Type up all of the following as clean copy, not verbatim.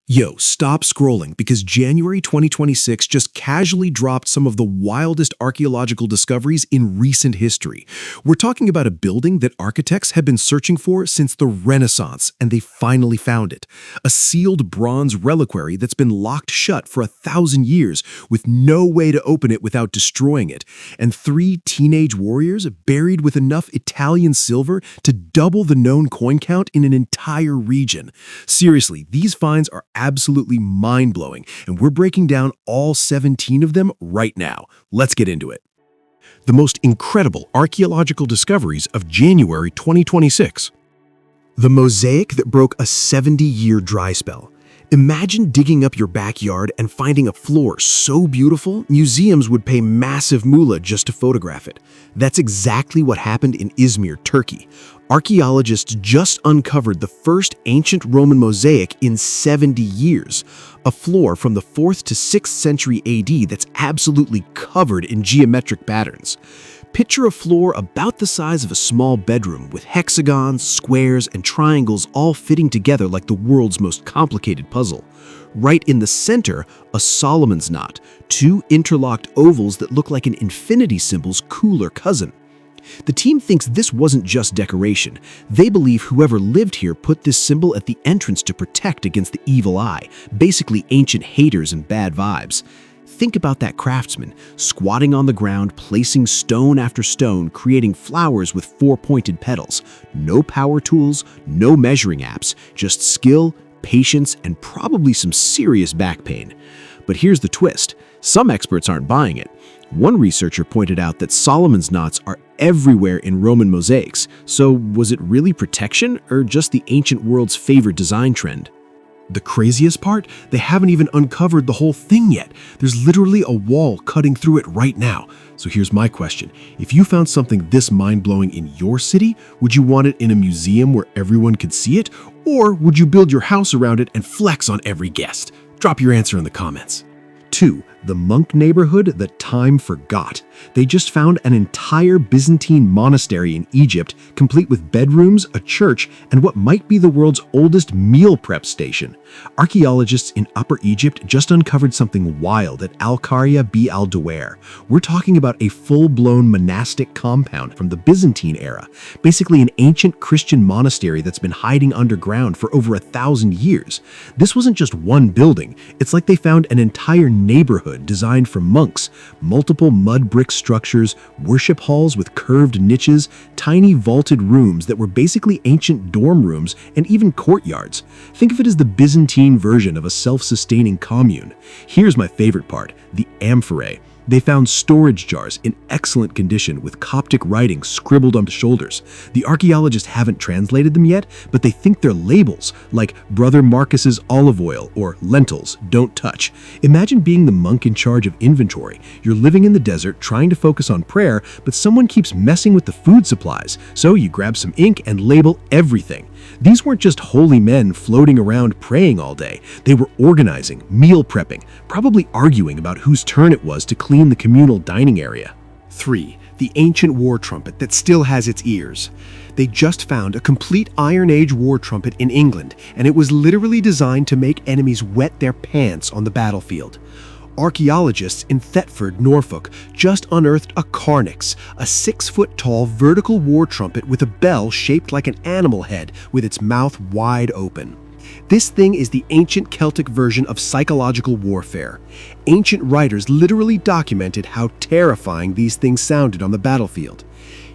Yo, stop scrolling because January 2026 just casually dropped some of the wildest archaeological discoveries in recent history. We're talking about a building that architects have been searching for since the Renaissance, and they finally found it. A sealed bronze reliquary that's been locked shut for 1,000 years with no way to open it without destroying it. And 3 teenage warriors buried with enough Italian silver to double the known coin count in an entire region. Seriously, these finds are absolutely mind-blowing, and we're breaking down all 17 of them right now. Let's get into it. The most incredible archaeological discoveries of January 2026. The mosaic that broke a 70-year dry spell. Imagine digging up your backyard and finding a floor so beautiful, museums would pay massive moolah just to photograph it. That's exactly what happened in Izmir, Turkey. Archaeologists just uncovered the first ancient Roman mosaic in 70 years, a floor from the 4th to 6th century AD that's absolutely covered in geometric patterns. Picture a floor about the size of a small bedroom with hexagons, squares, and triangles all fitting together like the world's most complicated puzzle. Right in the center, a Solomon's knot, 2 interlocked ovals that look like an infinity symbol's cooler cousin. The team thinks this wasn't just decoration. They believe whoever lived here put this symbol at the entrance to protect against the evil eye, basically ancient haters and bad vibes. Think about that craftsman, squatting on the ground, placing stone after stone, creating flowers with 4-pointed petals. No power tools, no measuring apps, just skill, patience, and probably some serious back pain. But here's the twist. Some experts aren't buying it. One researcher pointed out that Solomon's knots are everywhere in Roman mosaics. So was it really protection or just the ancient world's favorite design trend? The craziest part? They haven't even uncovered the whole thing yet. There's literally a wall cutting through it right now. So here's my question. If you found something this mind-blowing in your city, would you want it in a museum where everyone could see it? Or would you build your house around it and flex on every guest? Drop your answer in the comments. 2. The monk neighborhood that time forgot. They just found an entire Byzantine monastery in Egypt, complete with bedrooms, a church, and what might be the world's oldest meal prep station. Archaeologists in Upper Egypt just uncovered something wild at Al-Qaria bi al-Duwair. We're talking about a full-blown monastic compound from the Byzantine era, basically an ancient Christian monastery that's been hiding underground for over 1,000 years. This wasn't just one building. It's like they found an entire neighborhood designed for monks, multiple mud brick structures, worship halls with curved niches, tiny vaulted rooms that were basically ancient dorm rooms, and even courtyards. Think of it as the Byzantine version of a self-sustaining commune. Here's my favorite part, the amphorae. They found storage jars in excellent condition with Coptic writing scribbled on the shoulders. The archaeologists haven't translated them yet, but they think they're labels, like Brother Marcus's olive oil or lentils, don't touch. Imagine being the monk in charge of inventory. You're living in the desert trying to focus on prayer, but someone keeps messing with the food supplies. So you grab some ink and label everything. These weren't just holy men floating around praying all day. They were organizing, meal prepping, probably arguing about whose turn it was to clean the communal dining area. 3. The ancient war trumpet that still has its ears. They just found a complete Iron Age war trumpet in England, and it was literally designed to make enemies wet their pants on the battlefield. Archaeologists in Thetford, Norfolk, just unearthed a carnix, a 6-foot-tall vertical war trumpet with a bell shaped like an animal head with its mouth wide open. This thing is the ancient Celtic version of psychological warfare. Ancient writers literally documented how terrifying these things sounded on the battlefield.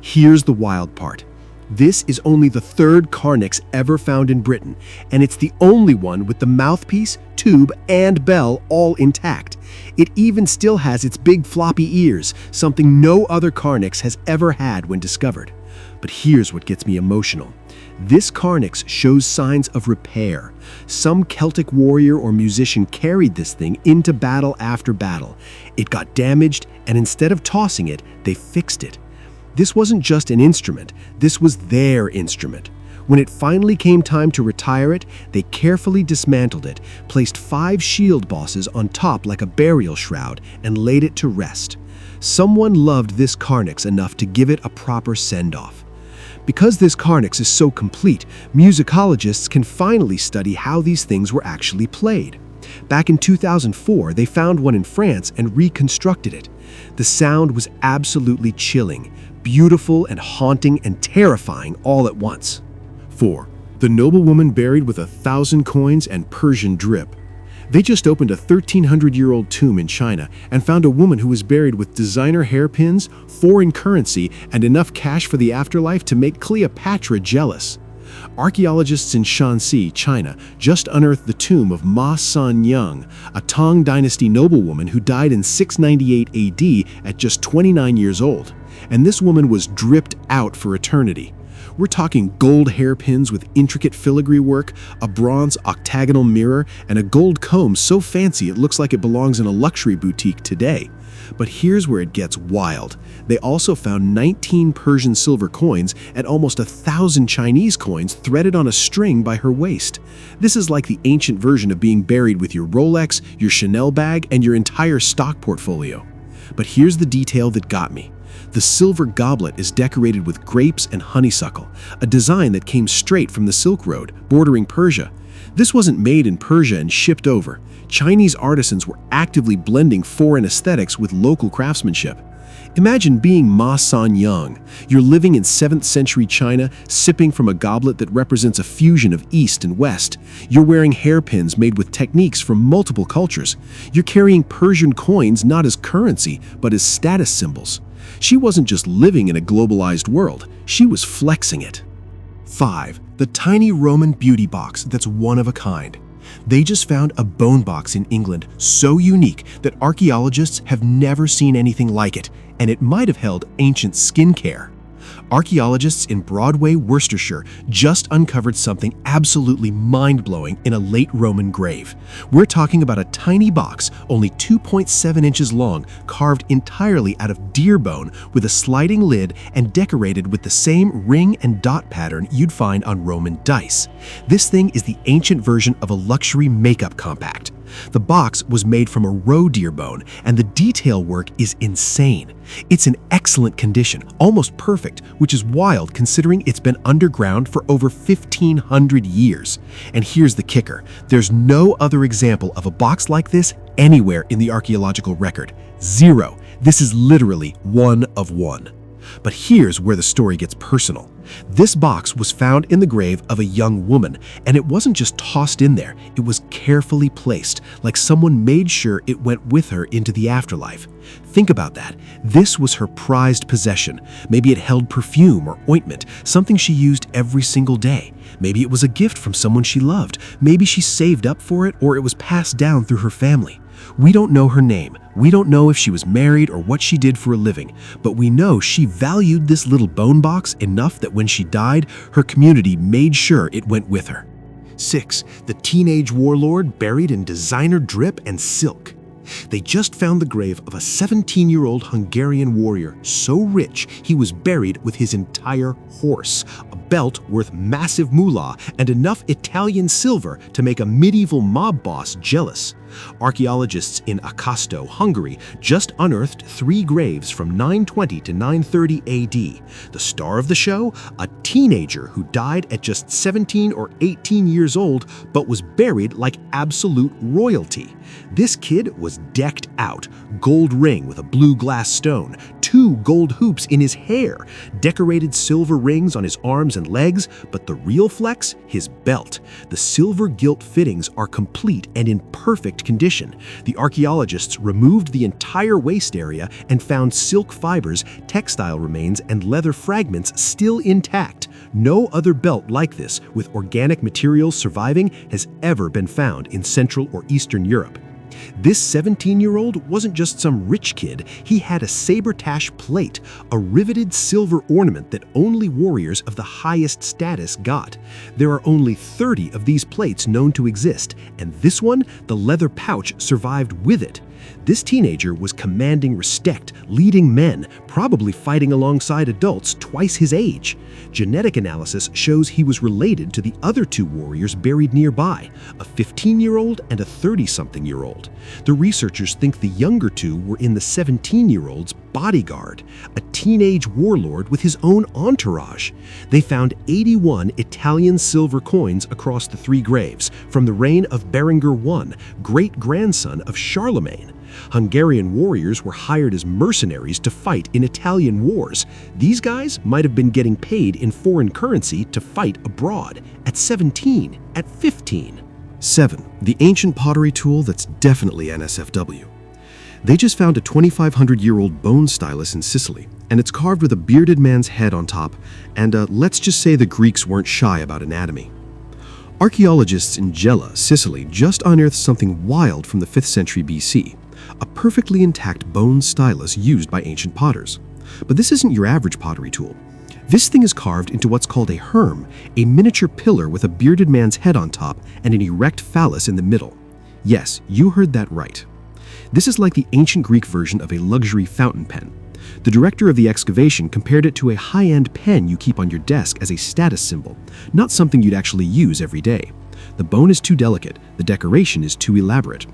Here's the wild part. This is only the 3rd carnix ever found in Britain, and it's the only one with the mouthpiece, tube, and bell all intact. It even still has its big floppy ears, something no other carnix has ever had when discovered. But here's what gets me emotional. This carnix shows signs of repair. Some Celtic warrior or musician carried this thing into battle after battle. It got damaged, and instead of tossing it, they fixed it. This wasn't just an instrument, this was their instrument. When it finally came time to retire it, they carefully dismantled it, placed 5 shield bosses on top like a burial shroud, and laid it to rest. Someone loved this carnix enough to give it a proper send-off. Because this carnix is so complete, musicologists can finally study how these things were actually played. Back in 2004, they found one in France and reconstructed it. The sound was absolutely chilling, beautiful and haunting and terrifying all at once. 4. The noblewoman buried with 1,000 coins and Persian drip. They just opened a 1,300-year-old tomb in China and found a woman who was buried with designer hairpins, foreign currency, and enough cash for the afterlife to make Cleopatra jealous. Archaeologists in Shanxi, China, just unearthed the tomb of Ma Sanyang, a Tang dynasty noblewoman who died in 698 AD at just 29 years old. And this woman was dripped out for eternity. We're talking gold hairpins with intricate filigree work, a bronze octagonal mirror, and a gold comb so fancy it looks like it belongs in a luxury boutique today. But here's where it gets wild. They also found 19 Persian silver coins and almost 1,000 Chinese coins threaded on a string by her waist. This is like the ancient version of being buried with your Rolex, your Chanel bag, and your entire stock portfolio. But here's the detail that got me. The silver goblet is decorated with grapes and honeysuckle, a design that came straight from the Silk Road, bordering Persia. This wasn't made in Persia and shipped over. Chinese artisans were actively blending foreign aesthetics with local craftsmanship. Imagine being Ma Sanyang. You're living in 7th century China, sipping from a goblet that represents a fusion of East and West. You're wearing hairpins made with techniques from multiple cultures. You're carrying Persian coins not as currency, but as status symbols. She wasn't just living in a globalized world, she was flexing it. 5. The tiny Roman beauty box that's one of a kind. They just found a bone box in England so unique that archaeologists have never seen anything like it, and it might have held ancient skincare. Archaeologists in Broadway, Worcestershire just uncovered something absolutely mind-blowing in a late Roman grave. We're talking about a tiny box, only 2.7 inches long, carved entirely out of deer bone with a sliding lid and decorated with the same ring and dot pattern you'd find on Roman dice. This thing is the ancient version of a luxury makeup compact. The box was made from a roe deer bone, and the detail work is insane. It's in excellent condition, almost perfect, which is wild considering it's been underground for over 1,500 years. And here's the kicker. There's no other example of a box like this anywhere in the archaeological record. Zero. This is literally one of one. But here's where the story gets personal. This box was found in the grave of a young woman, and it wasn't just tossed in there, it was carefully placed, like someone made sure it went with her into the afterlife. Think about that. This was her prized possession. Maybe it held perfume or ointment, something she used every single day. Maybe it was a gift from someone she loved. Maybe she saved up for it, or it was passed down through her family. We don't know her name. We don't know if she was married or what she did for a living, but we know she valued this little bone box enough that when she died, her community made sure it went with her. 6. The teenage warlord buried in designer drip and silk. They just found the grave of a 17-year-old Hungarian warrior so rich he was buried with his entire horse, a belt worth massive moolah, and enough Italian silver to make a medieval mob boss jealous. Archaeologists in Akasto, Hungary, just unearthed 3 graves from 920 to 930 AD. The star of the show? A teenager who died at just 17 or 18 years old, but was buried like absolute royalty. This kid was decked out, gold ring with a blue glass stone, 2 gold hoops in his hair, decorated silver rings on his arms and legs, but the real flex? His belt. The silver gilt fittings are complete and in perfect condition. The archaeologists removed the entire waist area and found silk fibers, textile remains, and leather fragments still intact. No other belt like this, with organic materials surviving, has ever been found in Central or Eastern Europe. This 17-year-old wasn't just some rich kid, he had a saber-tash plate, a riveted silver ornament that only warriors of the highest status got. There are only 30 of these plates known to exist, and this one, the leather pouch, survived with it. This teenager was commanding respect, leading men, probably fighting alongside adults twice his age. Genetic analysis shows he was related to the other 2 warriors buried nearby, a 15-year-old and a 30-something-year-old. wild. The researchers think the younger two were in the 17-year-old's bodyguard, a teenage warlord with his own entourage. They found 81 Italian silver coins across the 3 graves from the reign of Berengar I, great-grandson of Charlemagne. Hungarian warriors were hired as mercenaries to fight in Italian wars. These guys might have been getting paid in foreign currency to fight abroad. At 17, at 15. 7. The ancient pottery tool that's definitely NSFW. They just found a 2,500-year-old bone stylus in Sicily, and it's carved with a bearded man's head on top, and let's just say the Greeks weren't shy about anatomy. Archaeologists in Gela, Sicily, just unearthed something wild from the 5th century BC, a perfectly intact bone stylus used by ancient potters. But this isn't your average pottery tool. This thing is carved into what's called a herm, a miniature pillar with a bearded man's head on top and an erect phallus in the middle. Yes, you heard that right. This is like the ancient Greek version of a luxury fountain pen. The director of the excavation compared it to a high-end pen you keep on your desk as a status symbol, not something you'd actually use every day. The bone is too delicate, the decoration is too elaborate.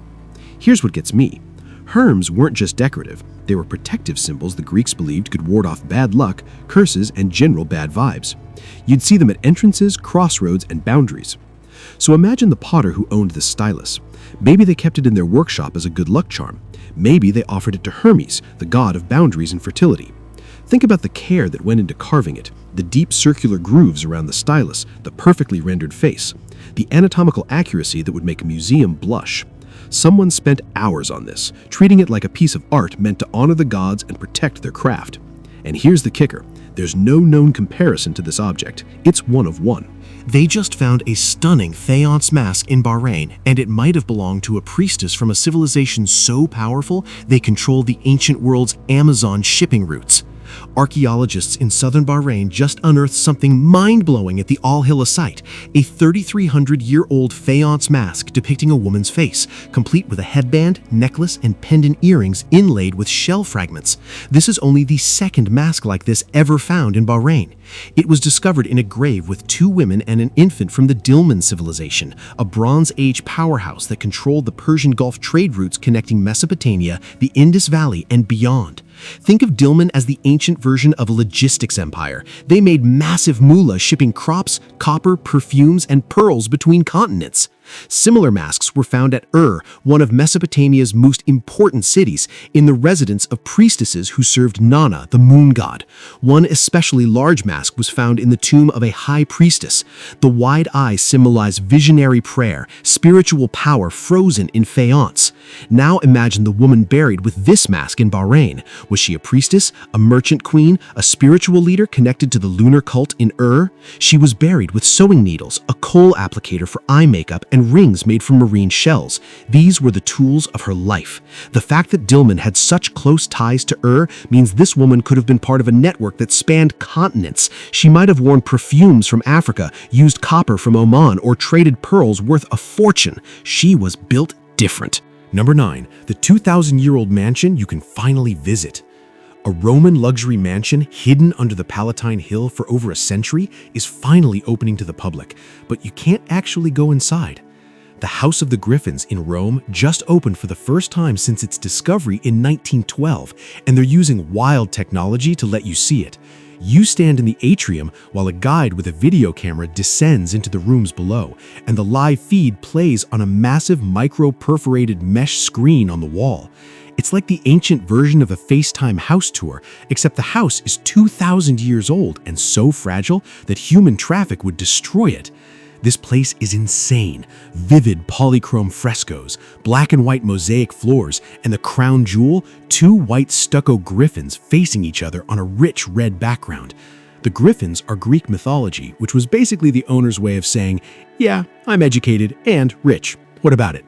Here's what gets me. Herms weren't just decorative, they were protective symbols the Greeks believed could ward off bad luck, curses, and general bad vibes. You'd see them at entrances, crossroads, and boundaries. So imagine the potter who owned this stylus. Maybe they kept it in their workshop as a good luck charm. Maybe they offered it to Hermes, the god of boundaries and fertility. Think about the care that went into carving it, the deep circular grooves around the stylus, the perfectly rendered face, the anatomical accuracy that would make a museum blush. Someone spent hours on this, treating it like a piece of art meant to honor the gods and protect their craft. And here's the kicker. There's no known comparison to this object. It's one of one. They just found a stunning faience mask in Bahrain, and it might have belonged to a priestess from a civilization so powerful they controlled the ancient world's Amazon shipping routes. Archaeologists in southern Bahrain just unearthed something mind-blowing at the Al-Hilla site, a 3,300-year-old faience mask depicting a woman's face, complete with a headband, necklace, and pendant earrings inlaid with shell fragments. This is only the second mask like this ever found in Bahrain. It was discovered in a grave with 2 women and an infant from the Dilmun civilization, a Bronze Age powerhouse that controlled the Persian Gulf trade routes connecting Mesopotamia, the Indus Valley, and beyond. Think of Dilmun as the ancient version of a logistics empire. They made massive Moola shipping crops, copper, perfumes, and pearls between continents. Similar masks were found at one of Mesopotamia's most important cities, in the residence of priestesses who served Nana, the moon god. One especially large mask was found in the tomb of a high priestess. The wide eyes symbolize visionary prayer, spiritual power frozen in faience. Now imagine the woman buried with this mask in Bahrain. Was she a priestess, a merchant queen, a spiritual leader connected to the lunar cult in She was buried with sewing needles, a coal applicator for eye makeup, and rings made from marine shells. These were the tools of her life. The fact that Dilmun had such close ties to means this woman could have been part of a network that spanned continents. She might have worn perfumes from Africa, used copper from Oman, or traded pearls worth a fortune. She was built different. Number 9. The 2,000-year-old mansion you can finally visit. A Roman luxury mansion hidden under the Palatine Hill for over a century is finally opening to the public, but you can't actually go inside. The House of the Griffins in Rome just opened for the first time since its discovery in 1912, and they're using wild technology to let you see it. You stand in the atrium while a guide with a video camera descends into the rooms below, and the live feed plays on a massive micro-perforated mesh screen on the wall. It's like the ancient version of a FaceTime house tour, except the house is 2,000 years old and so fragile that human traffic would destroy it. This place is insane. Vivid polychrome frescoes, black and white mosaic floors, and the crown jewel, 2 white stucco griffins facing each other on a rich red background. The griffins are Greek mythology, which was basically the owner's way of saying, yeah, I'm educated and rich. What about it?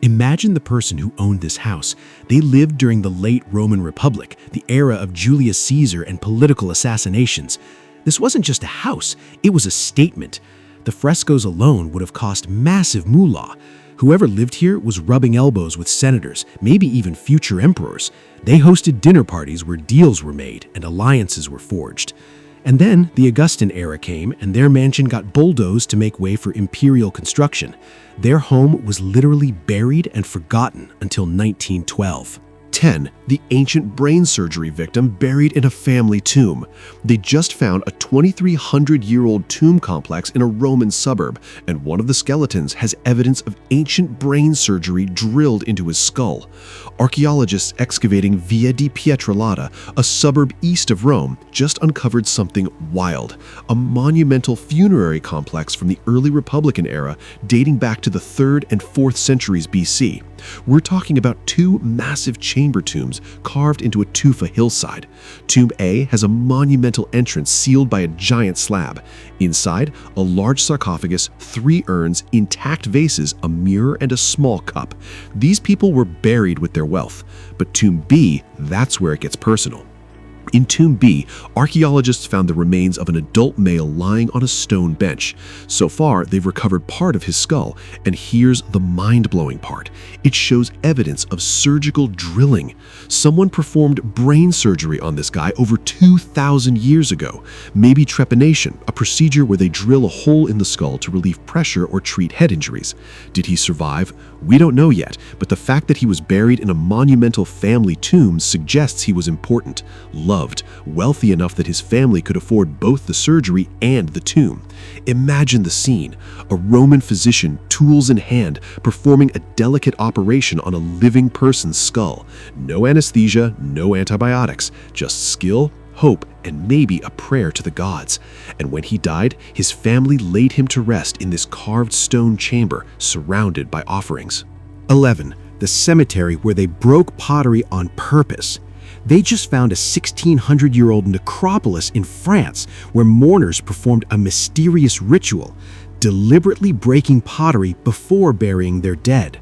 Imagine the person who owned this house. They lived during the late Roman Republic, the era of Julius Caesar and political assassinations. This wasn't just a house, it was a statement. The frescoes alone would have cost massive moolah. Whoever lived here was rubbing elbows with senators, maybe even future emperors. They hosted dinner parties where deals were made and alliances were forged. And then the Augustan era came, and their mansion got bulldozed to make way for imperial construction. Their home was literally buried and forgotten until 1912. 10. The ancient brain surgery victim buried in a family tomb. They just found a 2,300-year-old tomb complex in a Roman suburb, and one of the skeletons has evidence of ancient brain surgery drilled into his skull. Archaeologists excavating Via di Pietralata, a suburb east of Rome, just uncovered something wild: a monumental funerary complex from the early Republican era dating back to the 3rd and 4th centuries BC. We're talking about two massive chamber tombs carved into a tufa hillside. Tomb A has a monumental entrance sealed by a giant slab. Inside, a large sarcophagus, 3 urns, intact vases, a mirror, and a small cup. These people were buried with their wealth. But Tomb B, that's where it gets personal. In Tomb B, archaeologists found the remains of an adult male lying on a stone bench. So far, they've recovered part of his skull, and here's the mind-blowing part. It shows evidence of surgical drilling. Someone performed brain surgery on this guy over 2,000 years ago. Maybe trepanation, a procedure where they drill a hole in the skull to relieve pressure or treat head injuries. Did he survive? We don't know yet, but the fact that he was buried in a monumental family tomb suggests he was important, loved, wealthy enough that his family could afford both the surgery and the tomb. Imagine the scene: a Roman physician, tools in hand, performing a delicate operation on a living person's skull. No anesthesia, no antibiotics, just skill, hope, and maybe a prayer to the gods. And when he died, his family laid him to rest in this carved stone chamber surrounded by offerings. 11. The cemetery where they broke pottery on purpose. They just found a 1,600-year-old necropolis in France where mourners performed a mysterious ritual, deliberately breaking pottery before burying their dead.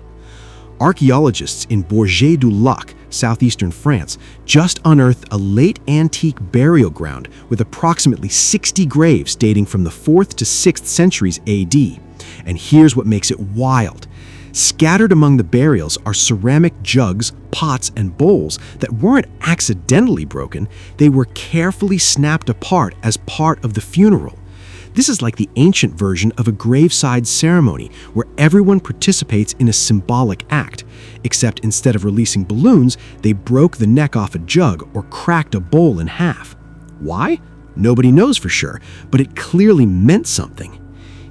Archaeologists in Bourget-du-Lac, southeastern France, just unearthed a late antique burial ground with approximately 60 graves dating from the 4th to 6th centuries AD. And here's what makes it wild. Scattered among the burials are ceramic jugs, pots, and bowls that weren't accidentally broken. They were carefully snapped apart as part of the funeral. This is like the ancient version of a graveside ceremony where everyone participates in a symbolic act, except instead of releasing balloons, they broke the neck off a jug or cracked a bowl in half. Why? Nobody knows for sure, but it clearly meant something.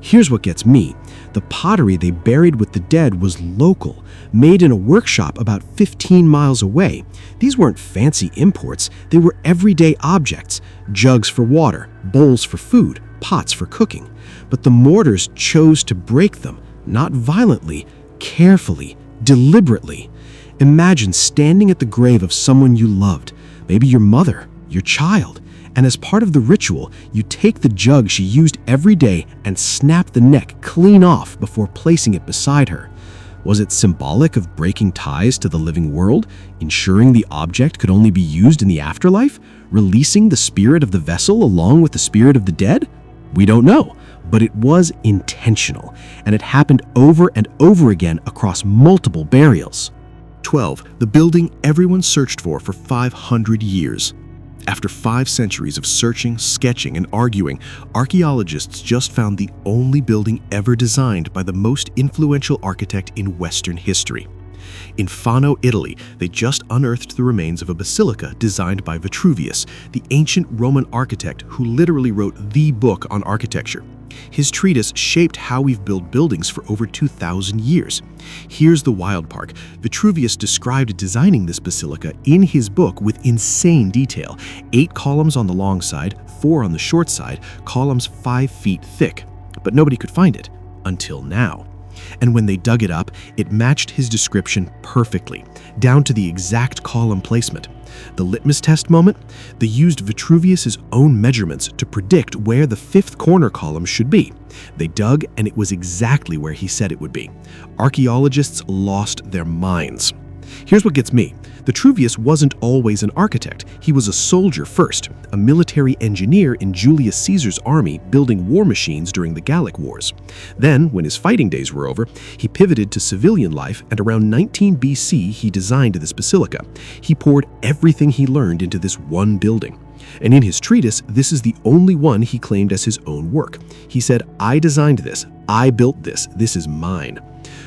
Here's what gets me. The pottery they buried with the dead was local, made in a workshop about 15 miles away. These weren't fancy imports, they were everyday objects: jugs for water, bowls for food, pots for cooking. But the mortars chose to break them, not violently, carefully, deliberately. Imagine standing at the grave of someone you loved, maybe your mother, your child, and as part of the ritual, you take the jug she used every day and snap the neck clean off before placing it beside her. Was it symbolic of breaking ties to the living world, ensuring the object could only be used in the afterlife, releasing the spirit of the vessel along with the spirit of the dead? We don't know, but it was intentional, and it happened over and over again across multiple burials. 12. The building everyone searched for 500 years. After 5 centuries of searching, sketching, and arguing, archaeologists just found the only building ever designed by the most influential architect in Western history. In Fano, Italy, they just unearthed the remains of a basilica designed by Vitruvius, the ancient Roman architect who literally wrote the book on architecture. His treatise shaped how we've built buildings for over 2,000 years. Here's the wild part. Vitruvius described designing this basilica in his book with insane detail: 8 columns on the long side, 4 on the short side, columns 5 feet thick. But nobody could find it until now. And when they dug it up, it matched his description perfectly, down to the exact column placement. The litmus test moment? They used Vitruvius's own measurements to predict where the 5th corner column should be. They dug, and it was exactly where he said it would be. Archaeologists lost their minds. Here's what gets me. Vitruvius wasn't always an architect. He was a soldier first, a military engineer in Julius Caesar's army building war machines during the Gallic Wars. Then, when his fighting days were over, he pivoted to civilian life, and around 19 BC he designed this basilica. He poured everything he learned into this one building. And in his treatise, this is the only one he claimed as his own work. He said, "I designed this, I built this is mine."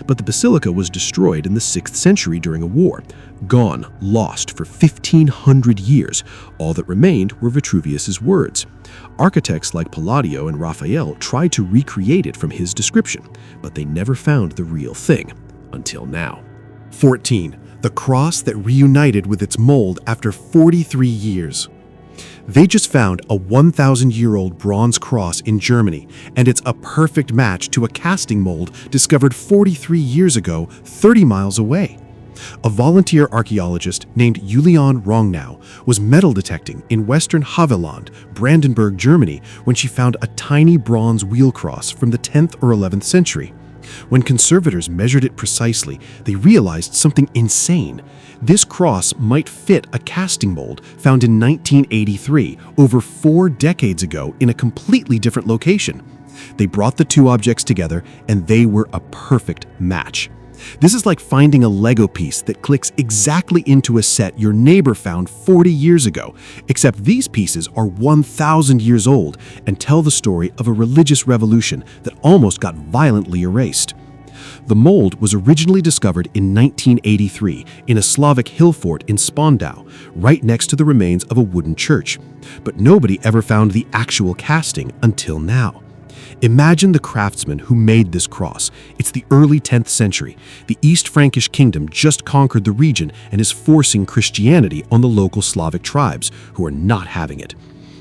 But the basilica was destroyed in the 6th century during a war. Gone, lost for 1,500 years. All that remained were Vitruvius's words. Architects like Palladio and Raphael tried to recreate it from his description, but they never found the real thing, until now. 14. The cross that reunited with its mold after 43 years. They just found a 1,000-year-old bronze cross in Germany, and it's a perfect match to a casting mold discovered 43 years ago, 30 miles away. A volunteer archaeologist named Juliane Rongnau was metal detecting in western Havelland, Brandenburg, Germany, when she found a tiny bronze wheel cross from the 10th or 11th century. When conservators measured it precisely, they realized something insane. This cross might fit a casting mold found in 1983, over 4 decades ago, in a completely different location. They brought the two objects together, and they were a perfect match. This is like finding a Lego piece that clicks exactly into a set your neighbor found 40 years ago, except these pieces are 1,000 years old and tell the story of a religious revolution that almost got violently erased. The mold was originally discovered in 1983 in a Slavic hill fort in Spandau, right next to the remains of a wooden church. But nobody ever found the actual casting until now. Imagine the craftsman who made this cross. It's the early 10th century. The East Frankish kingdom just conquered the region and is forcing Christianity on the local Slavic tribes, who are not having it.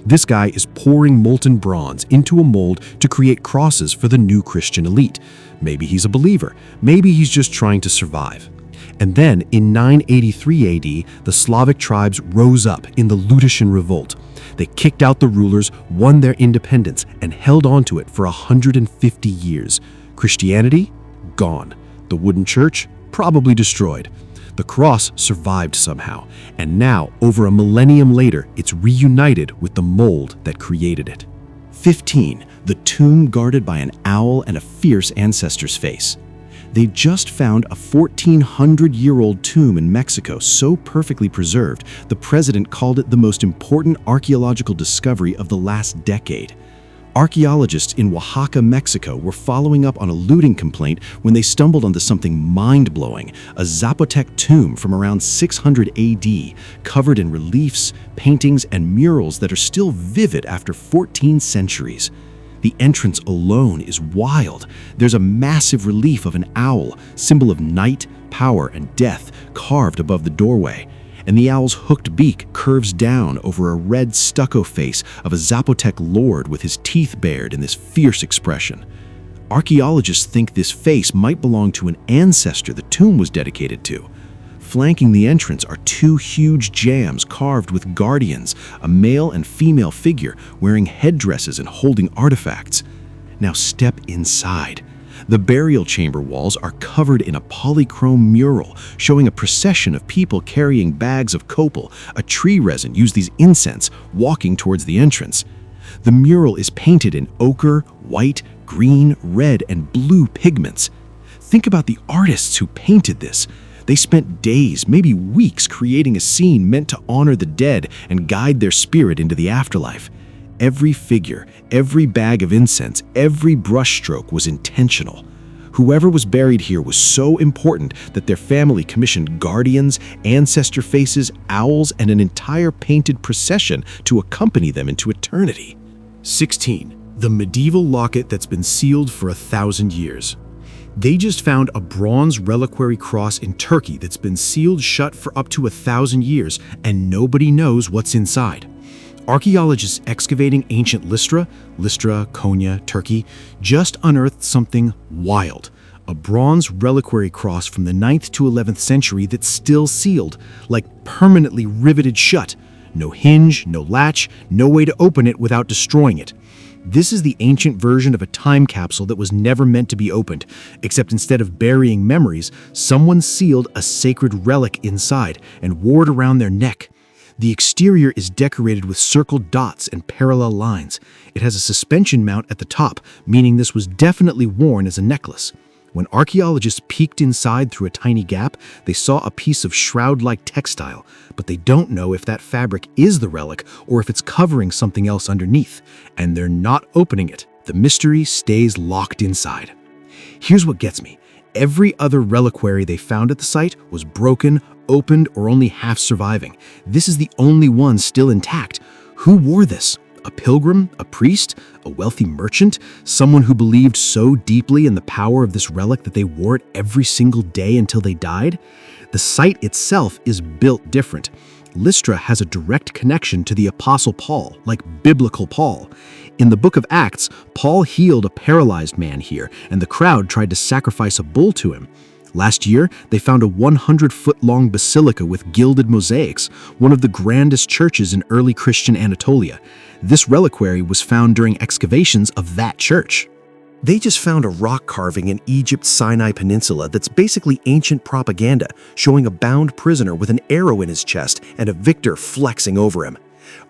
This guy is pouring molten bronze into a mold to create crosses for the new Christian elite. Maybe he's a believer. Maybe he's just trying to survive. And then, in 983 AD, the Slavic tribes rose up in the Lutetia Revolt. They kicked out the rulers, won their independence, and held on to it for 150 years. Christianity? Gone. The wooden church? Probably destroyed. The cross survived somehow, and now, over a millennium later, it's reunited with the mold that created it. 15. The tomb guarded by an owl and a fierce ancestor's face. They just found a 1,400-year-old tomb in Mexico so perfectly preserved, the president called it the most important archaeological discovery of the last decade. Archaeologists in Oaxaca, Mexico were following up on a looting complaint when they stumbled onto something mind-blowing, a Zapotec tomb from around 600 AD, covered in reliefs, paintings, and murals that are still vivid after 14 centuries. The entrance alone is wild. There's a massive relief of an owl, symbol of night, power, and death, carved above the doorway. And the owl's hooked beak curves down over a red stucco face of a Zapotec lord with his teeth bared in this fierce expression. Archaeologists think this face might belong to an ancestor the tomb was dedicated to. Flanking the entrance are 2 huge jambs carved with guardians, a male and female figure wearing headdresses and holding artifacts. Now step inside. The burial chamber walls are covered in a polychrome mural showing a procession of people carrying bags of copal, a tree resin used as incense, walking towards the entrance. The mural is painted in ochre, white, green, red, and blue pigments. Think about the artists who painted this. They spent days, maybe weeks, creating a scene meant to honor the dead and guide their spirit into the afterlife. Every figure, every bag of incense, every brushstroke was intentional. Whoever was buried here was so important that their family commissioned guardians, ancestor faces, owls, and an entire painted procession to accompany them into eternity. 16. The medieval locket that's been sealed for 1,000 years. They just found a bronze reliquary cross in Turkey that's been sealed shut for up to 1,000 years, and nobody knows what's inside. Archaeologists excavating ancient Lystra, Konya, Turkey, just unearthed something wild. A bronze reliquary cross from the 9th to 11th century that's still sealed, like permanently riveted shut. No hinge, no latch, no way to open it without destroying it. This is the ancient version of a time capsule that was never meant to be opened, except instead of burying memories, someone sealed a sacred relic inside and wore it around their neck. The exterior is decorated with circled dots and parallel lines. It has a suspension mount at the top, meaning this was definitely worn as a necklace. When archaeologists peeked inside through a tiny gap, they saw a piece of shroud-like textile, but they don't know if that fabric is the relic or if it's covering something else underneath, and they're not opening it. The mystery stays locked inside. Here's what gets me. Every other reliquary they found at the site was broken, opened, or only half surviving. This is the only one still intact. Who wore this? A pilgrim? A priest? A wealthy merchant? Someone who believed so deeply in the power of this relic that they wore it every single day until they died? The site itself is built different. Lystra has a direct connection to the Apostle Paul, like biblical Paul. In the book of Acts, Paul healed a paralyzed man here, and the crowd tried to sacrifice a bull to him. Last year, they found a 100-foot-long basilica with gilded mosaics, one of the grandest churches in early Christian Anatolia. This reliquary was found during excavations of that church. They just found a rock carving in Egypt's Sinai Peninsula that's basically ancient propaganda, showing a bound prisoner with an arrow in his chest and a victor flexing over him.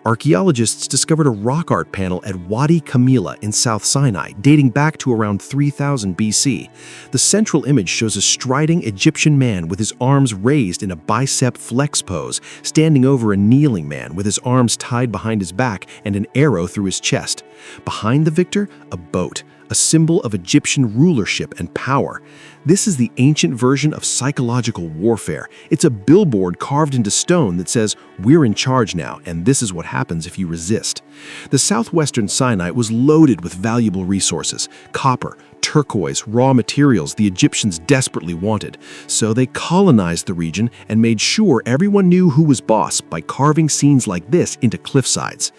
Archaeologists discovered a rock art panel at Wadi Kamila in South Sinai, dating back to around 3000 BC. The central image shows a striding Egyptian man with his arms raised in a bicep flex pose, standing over a kneeling man with his arms tied behind his back and an arrow through his chest. Behind the victor, a boat, a symbol of Egyptian rulership and power. This is the ancient version of psychological warfare. It's a billboard carved into stone that says, "We're in charge now, and this is what happens if you resist." The southwestern Sinai was loaded with valuable resources: copper, turquoise, raw materials the Egyptians desperately wanted. So they colonized the region and made sure everyone knew who was boss by carving scenes like this into cliffsides.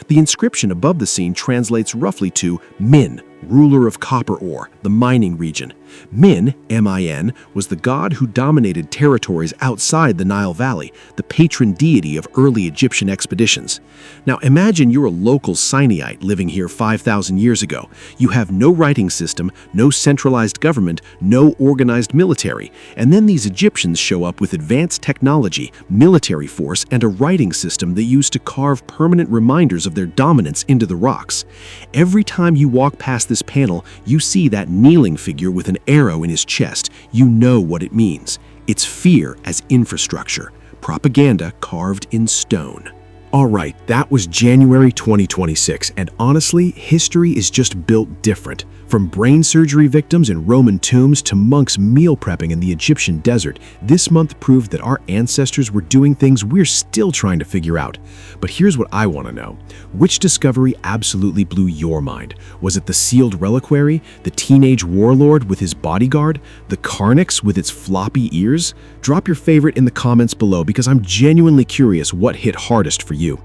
The inscription above the scene translates roughly to Min, ruler of copper ore, the mining region. Min, M-I-N, was the god who dominated territories outside the Nile Valley, the patron deity of early Egyptian expeditions. Now imagine you're a local Sinaiite living here 5,000 years ago. You have no writing system, no centralized government, no organized military, and then these Egyptians show up with advanced technology, military force, and a writing system they used to carve permanent reminders of their dominance into the rocks. Every time you walk past this panel, you see that kneeling figure with an arrow in his chest. You know what it means. It's fear as infrastructure, propaganda carved in stone. All right, that was January 2026, and honestly, history is just built different. From brain surgery victims in Roman tombs to monks meal prepping in the Egyptian desert, this month proved that our ancestors were doing things we're still trying to figure out. But here's what I want to know. Which discovery absolutely blew your mind? Was it the sealed reliquary, the teenage warlord with his bodyguard, the carnix with its floppy ears? Drop your favorite in the comments below because I'm genuinely curious what hit hardest for you.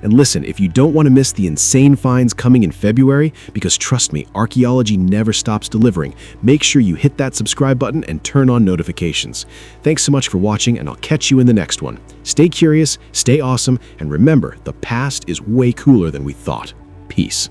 And listen, if you don't want to miss the insane finds coming in February, because trust me, archaeology never stops delivering, make sure you hit that subscribe button and turn on notifications. Thanks so much for watching, and I'll catch you in the next one. Stay curious, stay awesome, and remember, the past is way cooler than we thought. Peace.